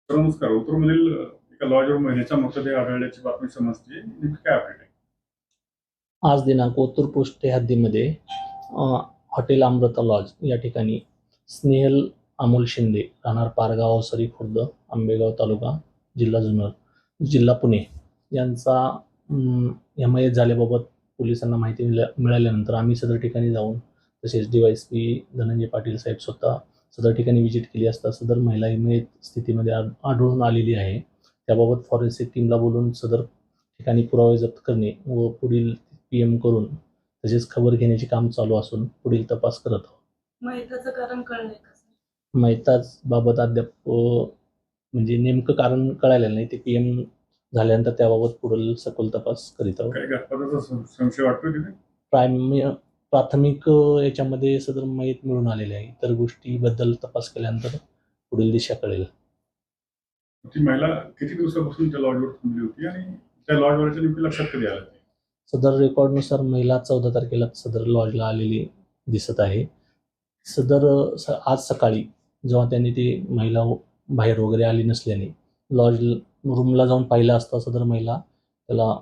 तर नमस्कार. ओतूरमधील एका लॉजवर महिलेचा मृतदेह आढळल्याची बातमी समजते. नेमकी काय अपडेट आहे? आज दिनांक ओतूर पोस्ट ते हद्दीमध्ये हॉटेल अमृता लॉज या ठिकाणी स्नेहल अमोल शिंदे राहणार पारगाव सरी खुर्द आंबेगाव तालुका जिल्हा जुन्नर जिल्हा पुणे यांचा मयत झाल्याबाबत पोलिसांना माहिती मिळाल्यानंतर आम्ही सदर ठिकाणी जाऊन तसेच DYSP धनंजय पाटील साहेब स्वतः सदर ठिकाणी व्हिजिट केली असता सदर महिला ही मयत स्थितीमध्ये आढळून आलेली आहे. त्याबाबत फॉरेन्सिक टीमला बोलून सदर ठिकाणी पुरावे जप्त करणे व पुढील PM करून तसेच खबर घेण्याचे काम चालू असून पुढील तपास करत आहोत. मयताचं कारण कळलंय का सर? मयताच बाबत अद्याप म्हणजे नेमकं कारण कळालेलं नाही. ते PM झाल्यानंतर त्याबाबत पुढील सखोल तपास करीत आहोत. काही घातपाताचा संशय वाटतोय तिथे? प्राथमिक याच्यामध्ये सदर मयत मिळून आलेले आहे. इतर गोष्टीबद्दल तपास केल्यानंतर पुढील दिशा कळेल. ती महिला किती दिवसापासून त्या लॉजवर थांबली होती आणि त्या लॉजवरच्या नेमकी लक्षात कधी आलं? सदर रेकॉर्डनुसार महिला 14 तारखेला सदर लॉजला आलेली दिसत आहे. सदर आज सकाळी जेव्हा त्यांनी ती महिला बाहेर वगैरे आली नसल्याने लॉज रूमला जाऊन पाहिलं असता सदर महिला त्याला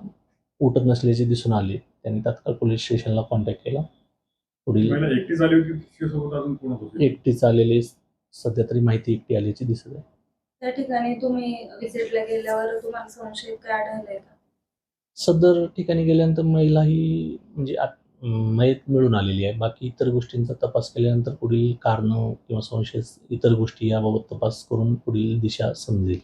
उठत नसल्याचे दिसून आले. त्यांनी तात्काळ पोलीस स्टेशनला कॉन्टॅक्ट केला. पुढील महिला एकटीच आली होती, तिच्यासोबत अजून कोण होते? एकटीच आलेली सध्या तरी माहिती एकटी आल्याची दिसत आहे. त्या ठिकाणी तुम्ही व्हिजिटला गेल्यावर तुम्हाला संशयित काय आढळलंय का? सदर ठिकाणी गेल्यानंतर महिला ही म्हणजे मयत मिळून आलेली आहे. बाकी इतर गोष्टींचा तपास केल्यानंतर पुढील कारणं किंवा संशय इतर गोष्टी याबाबत तपास करून पुढील दिशा समजेल.